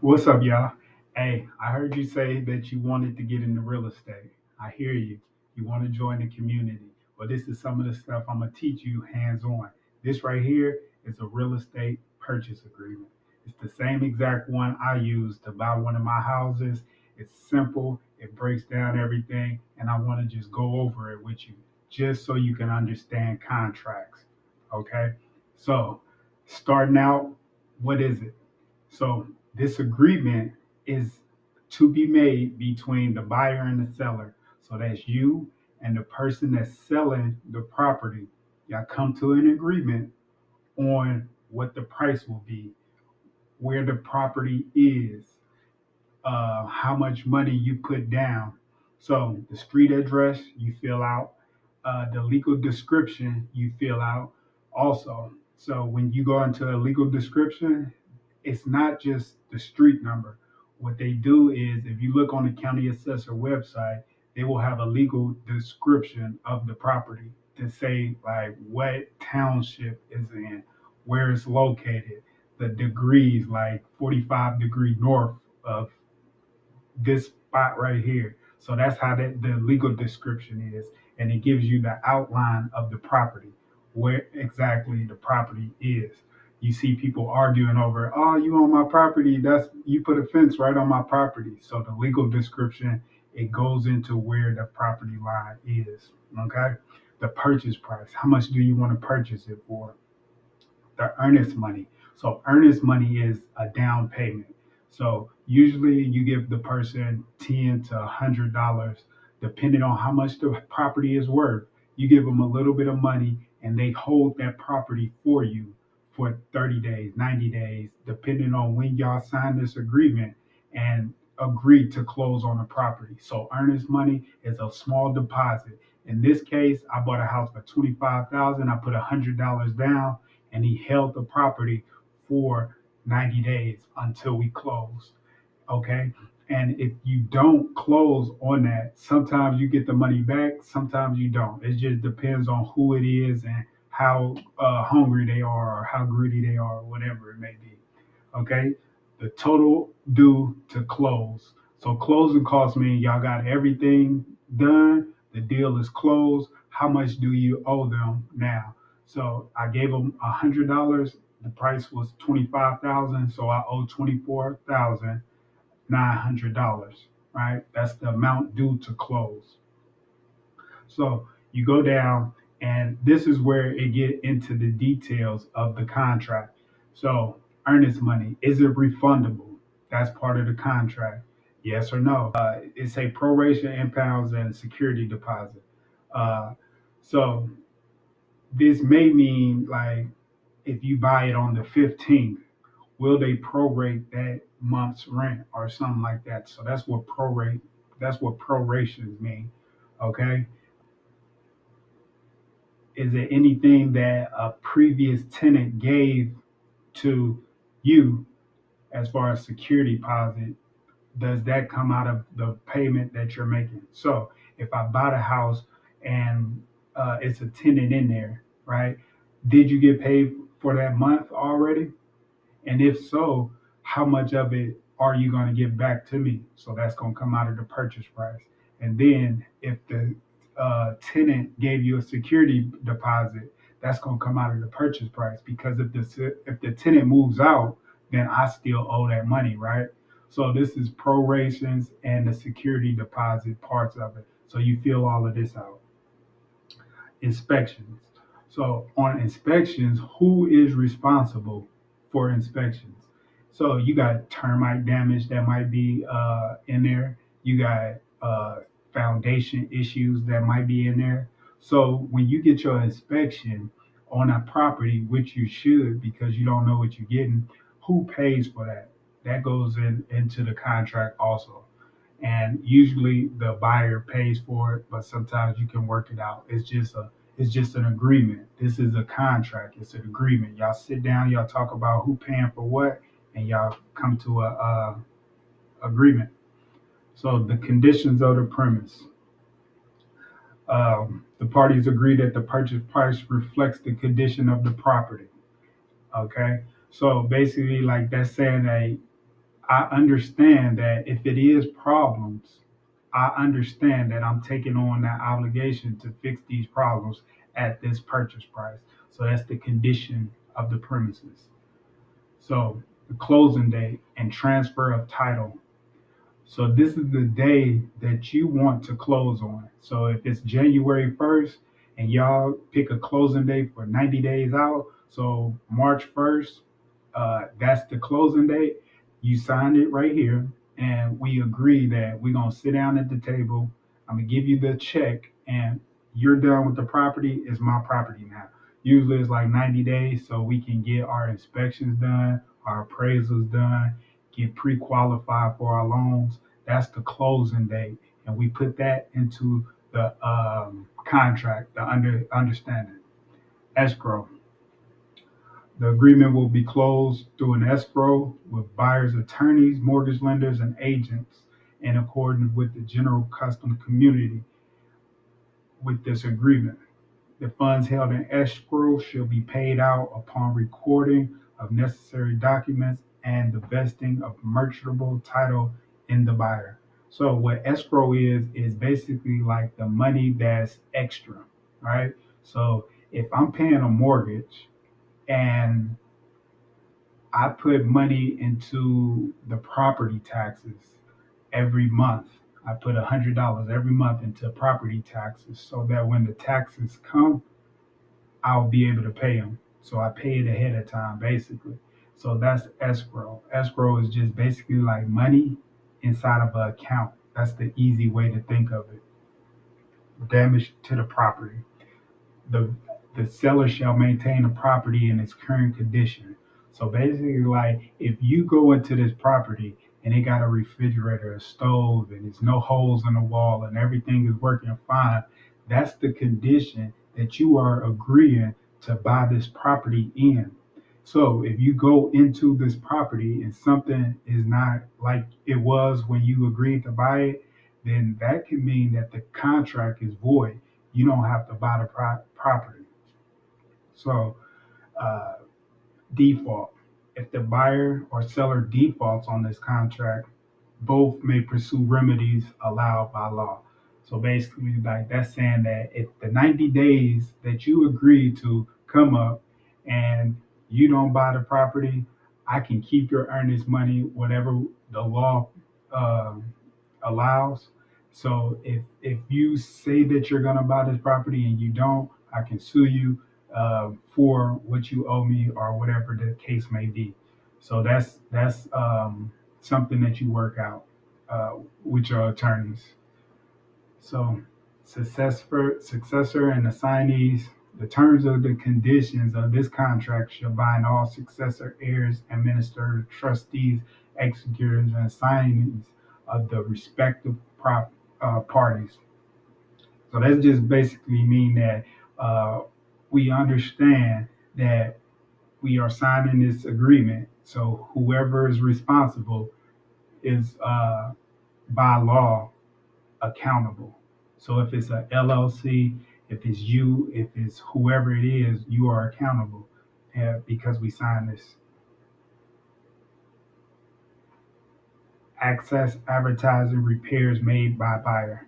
What's up, y'all? Hey, I heard you say that you wanted to get into real estate. I hear you. You want to join the community. Well, this is some of the stuff I'm going to teach you hands on. This right here is a real estate purchase agreement. It's the same exact one I use to buy one of my houses. It's simple, it breaks down everything, and I want to just go over it with you just so you can understand contracts. Okay? So, starting out, what is it? So this agreement is to be made between the buyer and the seller. So that's you and the person that's selling the property. Y'all come to an agreement on what the price will be, where the property is, how much money you put down. So the street address you fill out, the legal description you fill out also. So when you go into a legal description, it's not just the street number. What they do is if you look on the county assessor website, they will have a legal description of the property to say like what township is in, where it's located, the degrees, like 45 degree north of this spot right here. So that's how the legal description is. And it gives you the outline of the property, where exactly the property is. You see people arguing over, oh, you own my property. That's you put a fence right on my property. So the legal description, it goes into where the property line is. Okay. The purchase price. How much do you want to purchase it for? The earnest money. So earnest money is a down payment. So usually you give the person $10 to $100, depending on how much the property is worth. You give them a little bit of money and they hold that property for you for 30 days, 90 days, depending on when y'all sign this agreement and agree to close on the property. So earnest money is a small deposit. In this case, I bought a house for 25,000. I put $100 down and he held the property for 90 days until we closed. Okay. And if you don't close on that, sometimes you get the money back, sometimes you don't. It just depends on who it is and how hungry they are or how greedy they are, or whatever it may be. Okay. The total due to close. So closing costs mean y'all got everything done. The deal is closed. How much do you owe them now? So I gave them $100. The price was 25,000, so I owe 24,900. Right? That's the amount due to close. So you go down, and this is where it get into the details of the contract. So earnest money, is it refundable? That's part of the contract. Yes or no? It's a proration in pounds and security deposit. Uh, so this may mean like if you buy it on the 15th, will they prorate that month's rent or something like that? So that's what prorations mean. Okay. Is it anything that a previous tenant gave to you as far as security deposit? Does that come out of the payment that you're making? So if I buy the house and it's a tenant in there, right? Did you get paid for that month already? And if so, how much of it are you going to give back to me? So that's going to come out of the purchase price. And then if the tenant gave you a security deposit, that's going to come out of the purchase price because if the tenant moves out, then I still owe that money, right? So this is prorations and the security deposit parts of it. So you fill all of this out. Inspections. So on inspections, who is responsible for inspections? So you got termite damage that might be in there. You got foundation issues that might be in there. So when you get your inspection on a property, which you should because you don't know what you're getting, who pays for that? That goes into the contract also. And usually the buyer pays for it, but sometimes you can work it out. It's just an agreement. This is a contract. It's an agreement. Y'all sit down, y'all talk about who paying for what, and y'all come to a agreement. So the conditions of the premise. The parties agree that the purchase price reflects the condition of the property. Okay. So basically, like that's saying that I understand that if it is problems, I understand that I'm taking on that obligation to fix these problems at this purchase price. So that's the condition of the premises. So the closing date and transfer of title. So this is the day that you want to close on. So if it's January 1st and y'all pick a closing date for 90 days out, so March 1st, that's the closing date. You signed it right here, and we agree that we're gonna sit down at the table. I'm gonna give you the check, and you're done with the property. It's my property now. Usually it's like 90 days, so we can get our inspections done, our appraisals done, get pre-qualified for our loans. That's the closing date, and we put that into the contract, the understanding. Escrow. The agreement will be closed through an escrow with buyer's attorneys, mortgage lenders, and agents in accordance with the general custom community with this agreement. The funds held in escrow shall be paid out upon recording of necessary documents and the vesting of merchantable title in the buyer. So what escrow is basically like the money that's extra, right? So if I'm paying a mortgage and I put money into the property taxes every month. I put $100 every month into property taxes so that when the taxes come, I'll be able to pay them. So I pay it ahead of time, basically. So that's escrow. Escrow is just basically like money inside of an account. That's the easy way to think of it. Damage to the property. the the seller shall maintain the property in its current condition. So basically, like if you go into this property and it got a refrigerator, a stove, and there's no holes in the wall and everything is working fine, that's the condition that you are agreeing to buy this property in. So if you go into this property and something is not like it was when you agreed to buy it, then that can mean that the contract is void. You don't have to buy the property. So, uh, default. If the buyer or seller defaults on this contract, both may pursue remedies allowed by law. So basically, like that's saying that if the 90 days that you agreed to come up and you don't buy the property, I can keep your earnest money, whatever the law um allows. So if you say that you're gonna buy this property and you don't, I can sue you for what you owe me or whatever the case may be. So that's something that you work out with your attorneys. So successor and assignees, the terms of the conditions of this contract shall bind all successor heirs, administrators, trustees, executors, and assignees of the respective parties. So that's just basically mean that uh, we understand that we are signing this agreement. So whoever is responsible is by law accountable. So if it's a LLC, if it's you, if it's whoever it is, you are accountable because we signed this. Access advertising repairs made by buyer.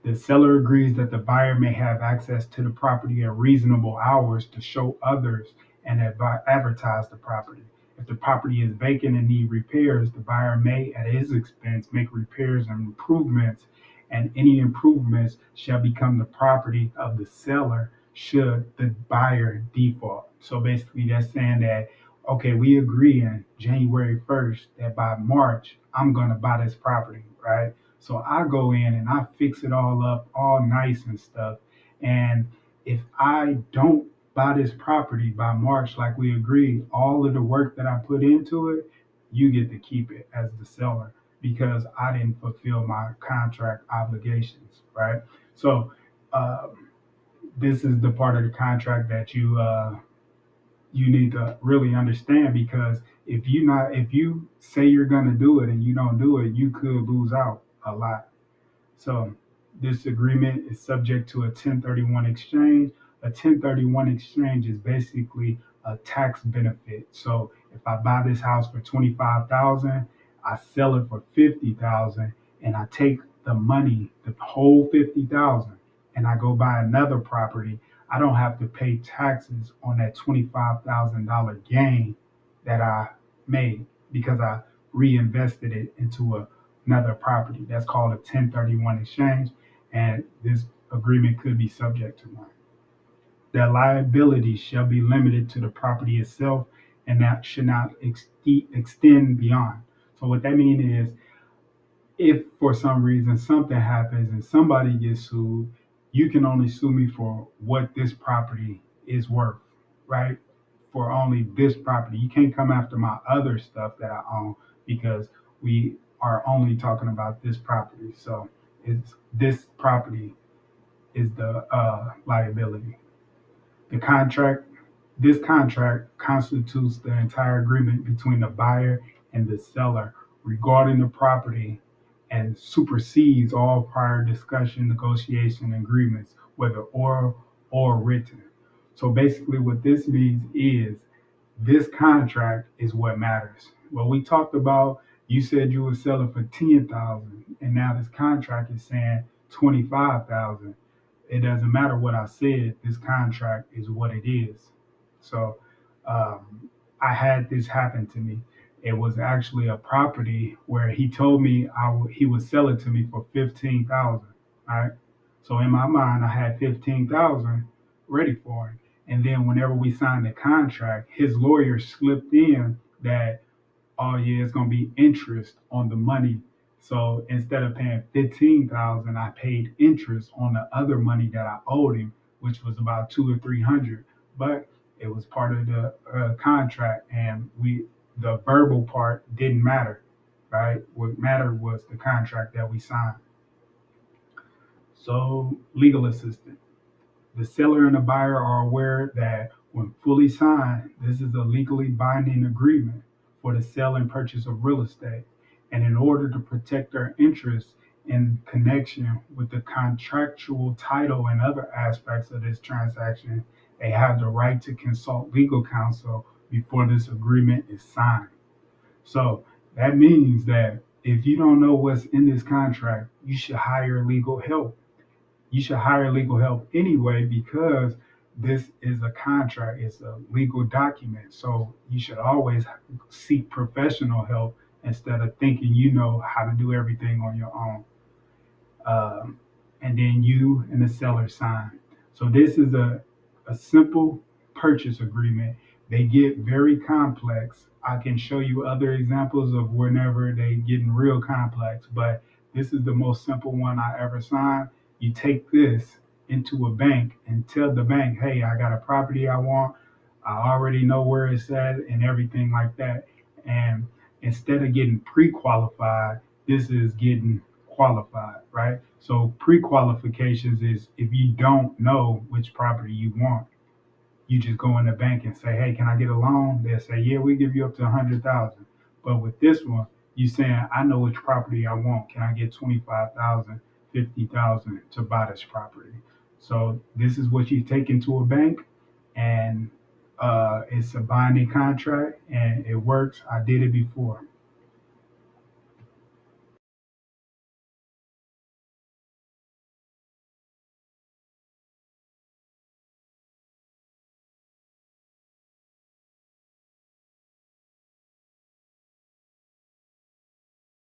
The seller agrees that the buyer may have access to the property at reasonable hours to show others and advertise the property. If the property is vacant and need repairs, the buyer may, at his expense, make repairs and improvements, and any improvements shall become the property of the seller should the buyer default. So basically, that's saying that okay, we agree in January 1st that by March, I'm going to buy this property, right? So I go in and I fix it all up, all nice and stuff. And if I don't buy this property by March, like we agreed, all of the work that I put into it, you get to keep it as the seller because I didn't fulfill my contract obligations, right? So, this is the part of the contract that you need to really understand because if you say you're going to do it and you don't do it, you could lose out a lot. So this agreement is subject to a 1031 exchange. A 1031 exchange is basically a tax benefit. So if I buy this house for 25,000, I sell it for 50,000 and I take the money, the whole 50,000, and I go buy another property, I don't have to pay taxes on that $25,000 gain that I made because I reinvested it into another property. That's called a 1031 exchange, and this agreement could be subject to one. The liability shall be limited to the property itself and that should not extend beyond. So what that means is if for some reason something happens and somebody gets sued, you can only sue me for what this property is worth, right? For only this property. You can't come after my other stuff that I own because we are only talking about this property. So it's this property is the liability. The contract, this contract constitutes the entire agreement between the buyer and the seller regarding the property and supersedes all prior discussion, negotiation, agreements, whether oral or written. So basically what this means is this contract is what matters. What we talked about, you said you would sell it for 10,000 and now this contract is saying 25,000. It doesn't matter what I said. This contract is what it is. So I had this happen to me. It was actually a property where he told me he would sell it to me for 15,000. Right. So in my mind, I had 15,000 ready for it. And then whenever we signed the contract, his lawyer slipped in that, oh yeah, it's gonna be interest on the money. So instead of paying 15,000, I paid interest on the other money that I owed him, which was about 2 or 300. But it was part of the contract, and the verbal part didn't matter, right? What mattered was the contract that we signed. So legal assistance. The seller and the buyer are aware that when fully signed, this is a legally binding agreement for the sale and purchase of real estate. And in order to protect their interests in connection with the contractual title and other aspects of this transaction, they have the right to consult legal counsel before this agreement is signed. So that means that if you don't know what's in this contract, you should hire legal help. You should hire legal help anyway because this is a contract, it's a legal document. So you should always seek professional help instead of thinking you know how to do everything on your own. Um, and then you and the seller sign. So this is a simple purchase agreement. They get very complex. I can show you other examples of whenever they getting real complex, but this is the most simple one I ever signed. You take this into a bank and tell the bank, hey, I got a property I want. I already know where it's at and everything like that. And instead of getting pre-qualified, this is getting qualified, right? So pre-qualifications is if you don't know which property you want, you just go in the bank and say, "Hey, can I get a loan?" They'll say, "Yeah, we give you up to 100,000." But with this one, you saying, "I know which property I want. Can I get 25,000, 50,000 to buy this property?" So this is what you take into a bank, and it's a binding contract, and it works. I did it before.